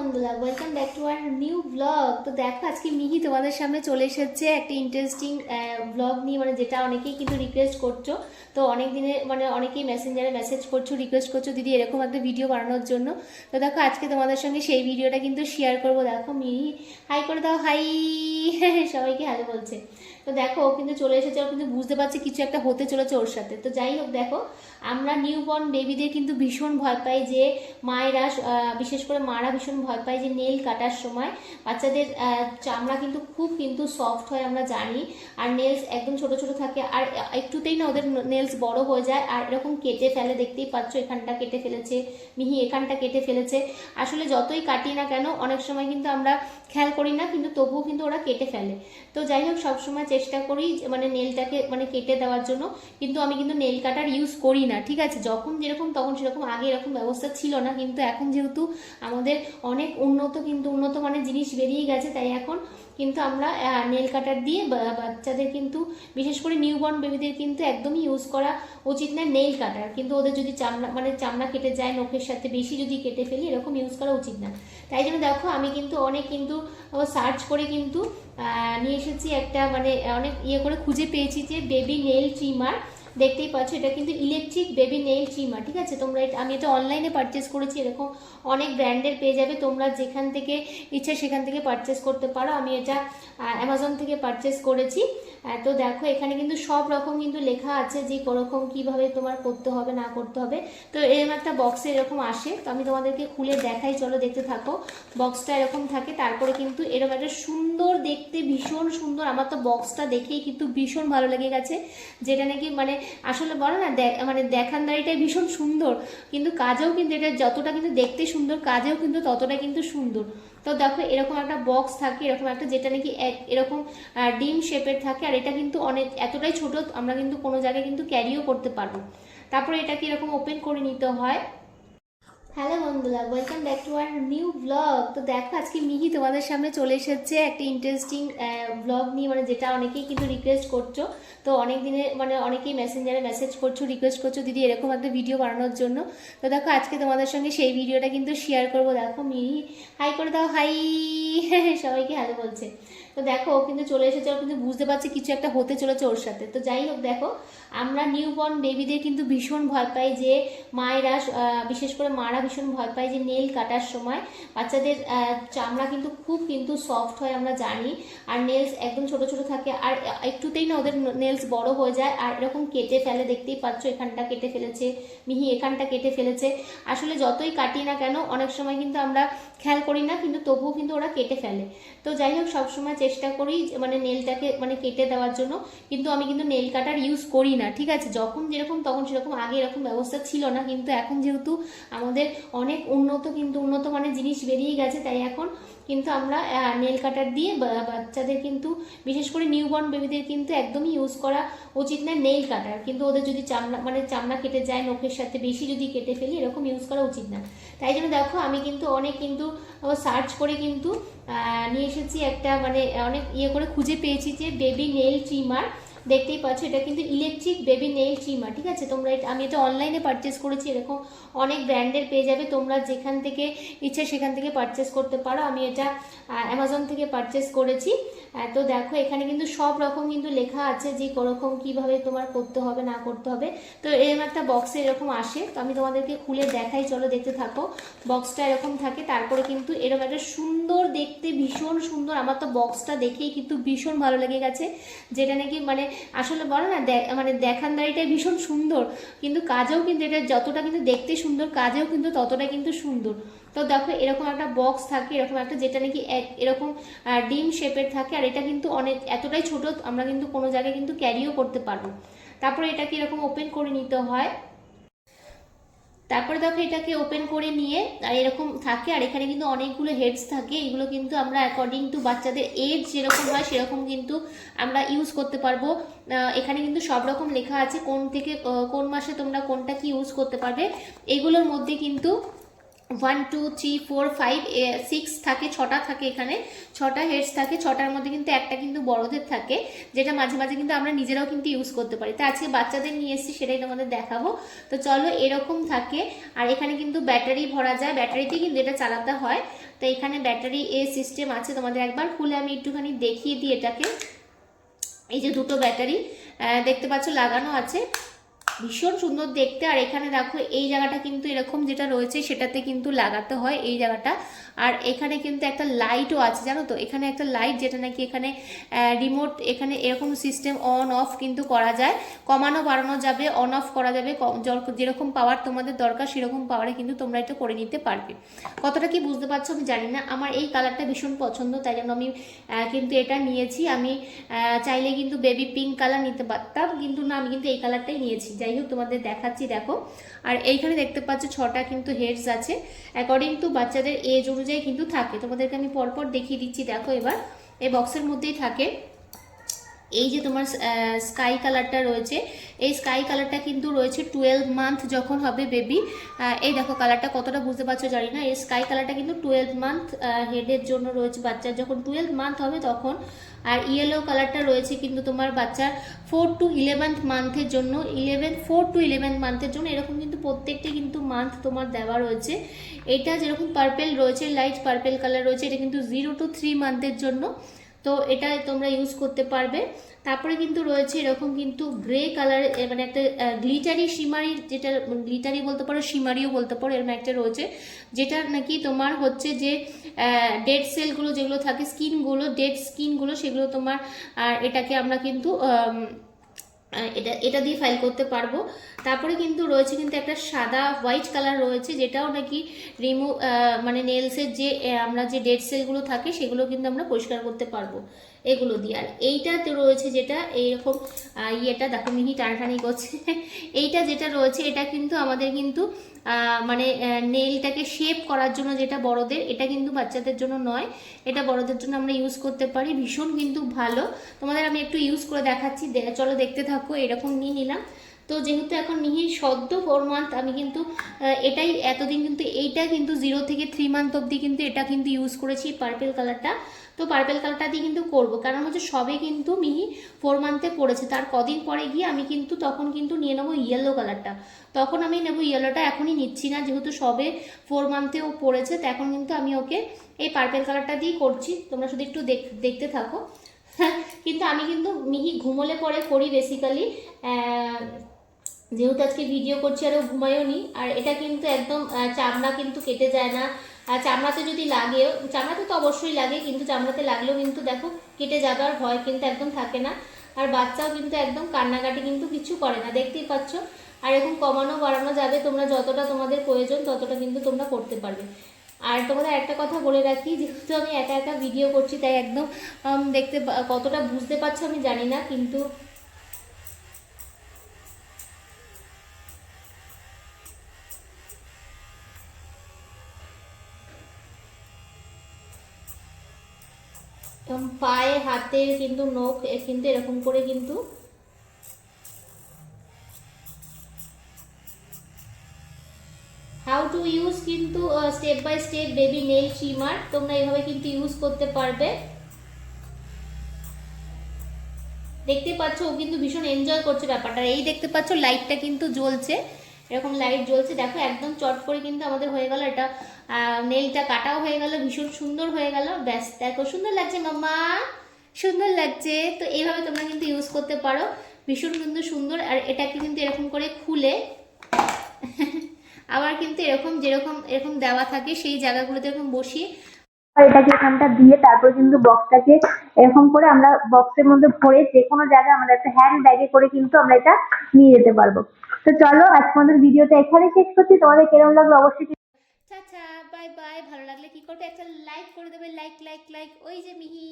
বন্ধুরা, welcome back to our new blog. তো দেখো আজকে মিহি তোমাদের সামনে চলে এসেছে একটা ইন্টারেস্টিং ব্লগ নিয়ে, মানে যেটা অনেকেই কিন্তু রিকোয়েস্ট করছো। তো অনেক দিনে মানে অনেকেই মেসেঞ্জারে মেসেজ করছো, রিকোয়েস্ট করছো দিদি এরকম একটা ভিডিও বানানোর জন্য। তো দেখো আজকে তোমাদের সঙ্গে সেই ভিডিওটা কিন্তু শেয়ার করবো। দেখো মিহি হাই করে দাও, হাই। সবাইকে হ্যালো বলছে। তো দেখো ও কিন্তু চলে এসেছে, ও কিন্তু বুঝতে পারছে কিছু একটা হতে চলেছে ওর সাথে। তো যাই হোক, দেখো আমরা নিউবর্ন বেবিদের কিন্তু ভীষণ ভয় পাই যে মায়েরা, বিশেষ করে মারা ভীষণ ভয় পায় যে নেল কাটার সময় বাচ্চাদের চামড়া কিন্তু খুব কিন্তু সফট হয়, আমরা জানি। আর নেলস একদম ছোট ছোট থাকে, আর একটুতেই না ওদের নেলস বড় হয়ে যায় আর এরকম কেটে ফেলে। দেখতেই পাচ্ছ এখানটা কেটে ফেলেছে মিহি, এখানটা কেটে ফেলেছে। আসলে যতই কাটি না কেন অনেক সময় কিন্তু আমরা খেয়াল করি না, কিন্তু তবুও কিন্তু ওরা কেটে ফেলে। তো যাই হোক, সবসময় চেষ্টা করি মানে নেলটাকে মানে কেটে দেওয়ার জন্য, কিন্তু আমি কিন্তু নেল কাটার ইউজ করি না, ঠিক আছে। যখন যেরকম তখন সেরকম, আগে এরকম ব্যবস্থা ছিল না, কিন্তু এখন যেহেতু আমাদের অনেক উন্নত মানের জিনিস বেরিয়ে গেছে, তাই এখন কিন্তু আমরা নেল কাটার দিয়ে বাচ্চাদের কিন্তু, বিশেষ করে নিউবর্ন বেবিদের কিন্তু একদমই ইউজ করা উচিত না নেল কাটার। কিন্তু ওদের যদি চামড়া কেটে যায়, নখের সাথে বেশি যদি কেটে ফেলি, এরকম ইউজ করা উচিত না। তাই জন্য দেখো আমি কিন্তু অনেক কিন্তু সার্চ করে কিন্তু নিয়ে এসেছি একটা, মানে অনেক করে খুঁজে পেয়েছি যে বেবি নেল ট্রিমার। দেখতেই পাচ্ছ এটা কিন্তু ইলেকট্রিক বেবি নেল ট্রিমার, ঠিক আছে। তোমরা আমি এটা অনলাইনে পারচেস করেছি, এরকম অনেক ব্র্যান্ডের পেয়ে যাবে, তোমরা যেখান থেকে ইচ্ছা সেখান থেকে পারচেস করতে পারো। আমি এটা অ্যামাজন থেকে পারচেস করেছি। তো দেখো এখানে কিন্তু সব রকম কিন্তু লেখা আছে যে কোরকম কিভাবে তোমার করতে হবে না করতে হবে। তো এরকম একটা বক্সে এরকম আসে, তো আমি তোমাদেরকে খুলে দেখাই, চলো দেখতে থাকো। বক্সটা এরকম থাকে, তারপরে কিন্তু এরকম একটা সুন্দর দেখতে, ভীষণ সুন্দর। আমার তো বক্সটা দেখেই কিন্তু ভীষণ ভালো লেগে গেছে, যেটা নাকি মানে আসলে বলো না মানে দেখানদারিটাই ভীষণ সুন্দর, কিন্তু কাজেও কিন্তু এটা যতটা কিন্তু দেখতে সুন্দর, কাজেও কিন্তু ততটা কিন্তু সুন্দর। তো দেখো এরকম একটা বক্স থাকে, এরকম একটা, যেটা নাকি এরকম ডিম শেপের থাকে, আর এটা কিন্তু অনেক এতটাই ছোট, আমরা কিন্তু কোনো জায়গায় কিন্তু ক্যারিও করতে পারবো। তারপরে এটাকে এরকম ওপেন করে নিতে হয়। হ্যালো বন্ধুরা, welcome back to our new blog. তো দেখো আজকে মিহি তোমাদের সামনে চলে এসেছে একটা ইন্টারেস্টিং ব্লগ নিয়ে, মানে যেটা অনেকেই কিন্তু রিকোয়েস্ট করছো। তো অনেক দিনে মানে অনেকেই মেসেঞ্জারে মেসেজ করছো, রিকোয়েস্ট করছো দিদি এরকম একটা ভিডিও বানানোর জন্য। তো দেখো আজকে তোমাদের সঙ্গে সেই ভিডিওটা কিন্তু শেয়ার করবো। দেখো মিহি হাই করে দাও, হাই। সবাইকে হ্যালো বলছে। তো দেখো ও কিন্তু চলে এসেছে, ও কিন্তু বুঝতে পারছে কিছু একটা হতে চলেছে ওর সাথে। তো যাই হোক, দেখো আমরা নিউবর্ন বেবিদের কিন্তু ভীষণ ভয় পাই যে মায়েরা, বিশেষ করে মারা ভীষণ ভয় পায় যে নেল কাটার সময় বাচ্চাদের চামড়া কিন্তু খুব কিন্তু সফট হয়, আমরা জানি। আর নেলস একদম ছোট ছোট থাকে, আর একটুতেই না ওদের নেলস বড় হয়ে যায় আর এরকম কেটে ফেলে। দেখতেই পাচ্ছ এখানটা কেটে ফেলেছে মিহি, এখানটা কেটে ফেলেছে। আসলে যতই কাটি না কেন অনেক সময় কিন্তু আমরা খেয়াল করি না, কিন্তু তবুও কিন্তু ওরা কেটে ফেলে। তো যাই হোক, সবসময় চেষ্টা করি মানে নেলটাকে মানে কেটে দেওয়ার জন্য, কিন্তু আমি কিন্তু নেল কাটার ইউজ করি না, ঠিক আছে। যখন যেরকম তখন সেরকম, আগে এরকম ব্যবস্থা ছিল না, কিন্তু এখন যেহেতু আমাদের অনেক উন্নত মানের জিনিস বেরিয়ে গেছে, তাই এখন কিন্তু আমরা নেল কাটার দিয়ে বাচ্চাদের কিন্তু, বিশেষ করে নিউবর্ন বেবিদের কিন্তু একদমই ইউজ করা উচিত না নেল কাটার। কিন্তু ওদের যদি চামড়া কেটে যায়, নখের সাথে বেশি যদি কেটে ফেলি, এরকম ইউজ করা উচিত না। তাই জন্য দেখো আমি কিন্তু অনেক কিন্তু সার্চ করে কিন্তু নিয়ে এসেছি একটা, মানে অনেক করে খুঁজে পেয়েছি যে বেবি নেল ট্রিমার। দেখতেই পাচ্ছ এটা কিন্তু ইলেকট্রিক বেবি নেল ট্রিমার, ঠিক আছে। তোমরা আমি এটা অনলাইনে পারচেস করেছি, এরকম অনেক ব্র্যান্ডের পেয়ে যাবে, তোমরা যেখান থেকে ইচ্ছা সেখান থেকে পারচেস করতে পারো। আমি এটা অ্যামাজন থেকে পারচেস করেছি। তো দেখো এখানে কিন্তু সব রকম কিন্তু লেখা আছে যে কোরকম কিভাবে তোমার করতে হবে না করতে হবে। তো এরকম একটা বক্সে এরকম আসে, তো আমি তোমাদেরকে খুলে দেখাই, চলো দেখতে থাকো। বক্সটা এরকম থাকে, তারপরে কিন্তু এরকম একটা সুন্দর দেখতে, ভীষণ সুন্দর। আমার তো বক্সটা দেখেই কিন্তু ভীষণ ভালো লেগে গেছে, যেটা নাকি মানে আসলে বলো না মানে দেখানদারিটাই ভীষণ সুন্দর, কিন্তু কাজেও কিন্তু এটা যতটা কিন্তু দেখতে সুন্দর, কাজেও কিন্তু ততটা কিন্তু সুন্দর। তো দেখো এরকম একটা বক্স থাকে, এরকম একটা, যেটা নাকি এরকম ডিম শেপের থাকে, আর এটা কিন্তু অনেক এতটাই ছোট, আমরা কিন্তু কোনো জায়গায় কিন্তু ক্যারিও করতে পারবো। তারপরে এটাকে এরকম ওপেন করে নিতে হয়। তারপরে দেখো এটাকে ওপেন করে নিয়ে আর এরকম থাকে, আর এখানে কিন্তু অনেকগুলো হেডস থাকে। এগুলো কিন্তু আমরা অ্যাকর্ডিং টু বাচ্চাদের এজ যেরকম হয় সেরকম কিন্তু আমরা ইউজ করতে পারবো। এখানে কিন্তু সব রকম লেখা আছে, কোন থেকে কোন মাসে তোমরা কোনটা কি ইউজ করতে পারবে। এগুলোর মধ্যে কিন্তু 1 2 3 4 5 6 থাকে, 6টা থাকে এখানে, 6টা হেডস থাকে। 6টার মধ্যে কিন্তু একটা কিন্তু বড়দের থাকে, যেটা মাঝে মাঝে কিন্তু আমরা নিজেরাও কিন্তু ইউজ করতে পারি। তো আজকে বাচ্চাদের নিয়ে এসেছি, সেটাই তোমাদের দেখাবো। তো চলো, এরকম থাকে। আর এখানে কিন্তু ব্যাটারি ভরা যায়, ব্যাটারিতেই কিন্তু এটা চালাতে হয়। তো এখানে ব্যাটারি সিস্টেম আছে, তোমাদের একবার খুলে আমি একটুখানি দেখিয়ে দিই এটাকে। এই যে দুটো ব্যাটারি দেখতে পাচ্ছ লাগানো আছে, ভীষণ সুন্দর দেখতে। আর এখানে দেখো এই জায়গাটা কিন্তু এরকম যেটা রয়েছে সেটাতে কিন্তু লাগাতে হয় এই জায়গাটা। আর এখানে কিন্তু একটা লাইটও আছে, জানো তো, এখানে একটা লাইট যেটা নাকি এখানে রিমোট, এখানে এরকম সিস্টেম অন অফ কিন্তু করা যায়, কমানো বাড়ানো যাবে, অন অফ করা যাবে, যেরকম পাওয়ার তোমাদের দরকার সেরকম পাওয়ারে কিন্তু তোমরা এটা করে নিতে পারবে। কতটা কি বুঝতে পারছো আমি জানি না, আমার এই কালারটা ভীষণ পছন্দ, তাই জন্য আমি কিন্তু এটা নিয়েছি। আমি চাইলে কিন্তু বেবি পিঙ্ক কালার নিতে পারতাম, কিন্তু না, আমি কিন্তু এই কালারটাই নিয়েছি। যাই হোক, তোমাদের দেখাচ্ছি, দেখো। আর এইখানে দেখতে পাচ্ছ 6টা কিন্তু হেডস আছে, অ্যাকর্ডিং টু বাচ্চাদের এজ অনুযায়ী কিন্তু থাকে। তোমাদেরকে আমি পরপর দেখিয়ে দিচ্ছি, দেখো। এবার এই বক্সের মধ্যেই থাকে এই যে তোমার স্কাই কালারটা রয়েছে, এই স্কাই কালারটা কিন্তু রয়েছে 12 মান্থ যখন হবে বেবি। এই দেখো কালারটা কতটা বুঝতে পারছো জানি না, এই স্কাই কালারটা কিন্তু 12 মান্থ হেডের জন্য রয়েছে, বাচ্চার যখন 12 মান্থ হবে তখন। আর ইয়েলো কালারটা রয়েছে কিন্তু তোমার বাচ্চার 4 to 11th মান্থের জন্য, 4 to 11 মান্থের জন্য। এরকম কিন্তু প্রত্যেকটি কিন্তু মান্থ তোমার দেওয়া রয়েছে। এটা যেরকম পার্পেল রয়েছে, লাইট পার্পেল কালার রয়েছে, এটা কিন্তু 0 to 3 মান্থের জন্য। তো এটা তোমরা ইউজ করতে পারবে। তারপরে কিন্তু রয়েছে এরকম কিন্তু গ্রে কালার, মানে একটা গ্লিটারি শিমারি, যেটা গ্লিটারি বলতে পারো, শিমারিও বলতে পারো, এরকম একটা রয়েছে, যেটা নাকি তোমার হচ্ছে যে ডেড সেলগুলো যেগুলো থাকে, স্কিনগুলো, ডেড স্কিনগুলো, সেগুলো তোমার, আর এটাকে আমরা কিন্তু এটা দিয়ে ফাইল করতে পারবো। তারপরে কিন্তু রয়েছে কিন্তু একটা সাদা হোয়াইট কালার রয়েছে, যেটাও নাকি মানে নেলসের যে আমরা যে ডেড সেলগুলো থাকে সেগুলো কিন্তু আমরা পরিষ্কার করতে পারবো এগুলো দিয়ে। আর এইটাতে রয়েছে যেটা এইরকম ইয়েটা দেখো, মিহি টানাটানি করছে এইটা যেটা রয়েছে এটা কিন্তু আমাদের কিন্তু মানে নেইলটাকে শেপ করার জন্য, যেটা বড়দের, এটা কিন্তু বাচ্চাদের জন্য নয়, এটা বড়দের জন্য আমরা ইউজ করতে পারি। ভীষণ কিন্তু ভালো, তোমাদের আমি একটু ইউজ করে দেখাচ্ছি, চলো দেখতে থাকো। এরকম নিয়ে নিলাম। তো যেহেতু এখন মিহির সদ্য 4 মান্থ, আমি কিন্তু এটাই এতদিন কিন্তু এইটা কিন্তু 0 থেকে 3 মান্থ অবধি কিন্তু এটা কিন্তু ইউজ করেছি, পার্পেল কালারটা। তো পার্পেল কালারটা দিয়ে কিন্তু করবো, কারণ হচ্ছে সবে কিন্তু মিহি 4 মান্থে পড়েছে, তার কদিন পরে গিয়ে আমি কিন্তু তখন কিন্তু নিয়ে নেবো ইয়েলো কালারটা। তখন আমি নেবো ইয়েলোটা, এখনই নিচ্ছি না, যেহেতু সবে 4 মান্থেও পড়েছে, তো এখন কিন্তু আমি ওকে এই পার্পেল কালারটা দিয়েই করছি। তোমরা শুধু একটু দেখতে থাকো কিন্তু আমি কিন্তু মিহি ঘুমোলে পরে করি বেসিক্যালি, যেহেতু আজকে ভিডিও করছি আরও ঘুমায়ও নি। আর এটা কিন্তু একদম চামড়া কিন্তু কেটে যায় না, আর চামড়াতে যদি লাগেও, চামড়াতে তো অবশ্যই লাগে, কিন্তু চামড়াতে লাগলেও কিন্তু দেখো কেটে যাবার ভয় কিন্তু একদম থাকে না। আর বাচ্চাও কিন্তু একদম কান্নাকাটি কিন্তু কিছু করে না, দেখতেই পাচ্ছ। আর এরকম কমানো বাড়ানো যাবে, তোমরা যতটা তোমাদের প্রয়োজন ততটা কিন্তু তোমরা করতে পারবে। আর তোমাদের একটা কথা বলে রাখি, যেহেতু আমি একা একা ভিডিও করছি, তাই একদম দেখতে কতটা বুঝতে পারছো আমি জানি না, কিন্তু পায়ে হাতের কিন্তু নখ কিন্তু এরকম করে কিন্তু হাউ টু ইউজ কিন্তু step by step baby nail trimmer, তোমরা এইভাবে কিন্তু ইউজ করতে পারবে। দেখতে পাচ্ছ ও কিন্তু ভীষণ এনজয় করছে ব্যাপারটা। এই দেখতে পাচ্ছ লাইটটা কিন্তু জ্বলছে, এরকম লাইট জ্বলছে, দেখো একদম চট করে কিন্তু আমাদের হয়ে গেল এটা, নেলটা কাটাও হয়ে গেল, ভীষণ সুন্দর হয়ে গেল। ব্যাস দেখো, সুন্দর লাগছে মাম্মা, সুন্দর লাগছে। তো এইভাবে তোমরা কিন্তু ইউজ করতে পারো, ভীষণ সুন্দর সুন্দর। আর এটাকে কিন্তু এরকম করে খুলে আবার কিন্তু এরকম যেরকম এরকম দেওয়া থাকে সেই জায়গাগুলোতে এরকম বসিয়ে আর এটাকে এখানটা দিয়ে তারপর কিন্তু বক্সটাকে এরকম করে আমরা বক্সের মধ্যে ভরে যে কোনো জায়গায় আমাদের একটা হ্যান্ড ব্যাগে করে কিন্তু আমরা এটা নিয়ে যেতে পারবো। তো চলো আজকে আমাদের ভিডিওটা এখানে শেষ করছি, তোমাদের কেমন লাগলো অবশ্যই। Tata, bye bye. ভালো লাগলে কি করবে, একটা লাইক করে দেবে, লাইক লাইক লাইক। ওই যে মিহি,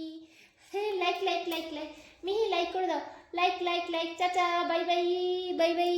হ্যাঁ লাইক লাইক লাইক লাইক, মিহি লাইক করে দাও, like like like. Tata, bye bye, bye bye.